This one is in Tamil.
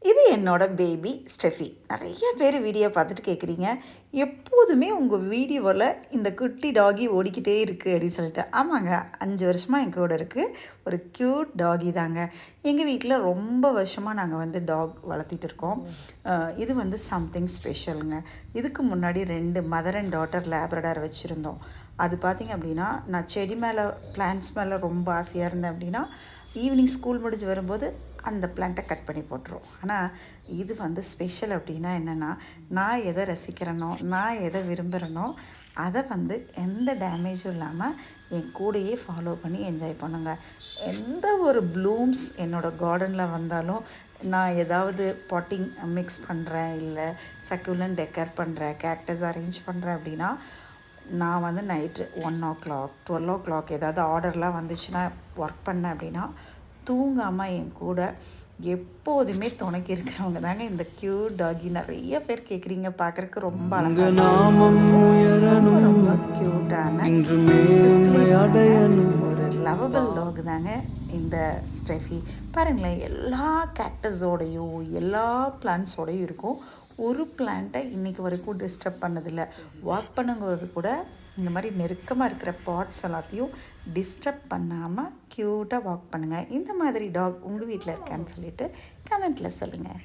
இது என்னோட பேபி ஸ்டெஃபி. நிறைய பேர் வீடியோ பார்த்துட்டு கேட்குறீங்க, எப்போதுமே உங்கள் வீடியோவில் இந்த குட்டி டாகி ஓடிக்கிட்டே இருக்குது அப்படின்னு சொல்லிட்டு. ஆமாங்க, 5 வருஷமாக என் கூட இருக்குது. ஒரு க்யூட் டாகி தாங்க. எங்கள் வீட்டில் ரொம்ப வருஷமாக நாங்கள் வந்து டாக் வளர்த்திட்டு இருக்கோம். இது வந்து சம்திங் ஸ்பெஷலுங்க. இதுக்கு முன்னாடி 2 மதர் அண்ட் டாட்டர் லேப்ரடார் வச்சுருந்தோம். அது பார்த்திங்க அப்படின்னா, நான் செடி மேலே பிளான்ட்ஸ் மேலே ரொம்ப ஆசையாக இருந்தேன் அப்படின்னா, ஈவினிங் ஸ்கூல் முடிஞ்சு வரும்போது அந்த பிளான்ட்டை கட் பண்ணி போட்டுரும். ஆனால் இது வந்து ஸ்பெஷல் அப்படின்னா என்னென்னா, நான் எதை ரசிக்கிறேனோ, நான் எதை விரும்புகிறேனோ அதை வந்து எந்த டேமேஜும் இல்லாமல் என் கூடையே ஃபாலோ பண்ணி என்ஜாய் பண்ணுங்க. எந்த ஒரு ப்ளூம்ஸ் என்னோடய கார்டனில் வந்தாலும், நான் ஏதாவது பாட்டிங் மிக்ஸ் பண்ணுறேன், இல்லை சக்குலன் டெக்கர் பண்ணுறேன், கேக்டஸ் அரேஞ்ச் பண்ணுறேன் அப்படின்னா, நான் வந்து நைட்டு 1 o'clock 12 o'clock ஏதாவது ஆர்டர்லாம் வந்துச்சுன்னா ஒர்க் பண்ணேன் அப்படின்னா, தூங்காமல் என் கூட எப்போதுமே துணைக்கி இருக்கிறவங்க தாங்க இந்த க்யூட் டாகி. நிறைய பேர் கேட்குறீங்க, பார்க்குறக்கு ரொம்ப அழகான ரொம்ப க்யூட்டான ஒரு லவபிள் டாக் தாங்க இந்த ஸ்டெஃபி. பாருங்களேன், எல்லா கேக்டஸோடையும் எல்லா பிளான்ட்ஸோடையும் இருக்கும். ஒரு பிளான்ட்டை இன்றைக்கி வரைக்கும் டிஸ்டர்ப் பண்ணதில்லை. வாக் பண்ணும்போது கூட இந்த மாதிரி நெருக்கமாக இருக்கிற பாட்ஸ் எல்லாத்தையும் டிஸ்டர்ப் பண்ணாமல் க்யூட்டாக வாக் பண்ணுங்கள். இந்த மாதிரி டாக் உங்கள் வீட்டில் இருக்கான்னு சொல்லிவிட்டு கமெண்ட்டில் சொல்லுங்கள்.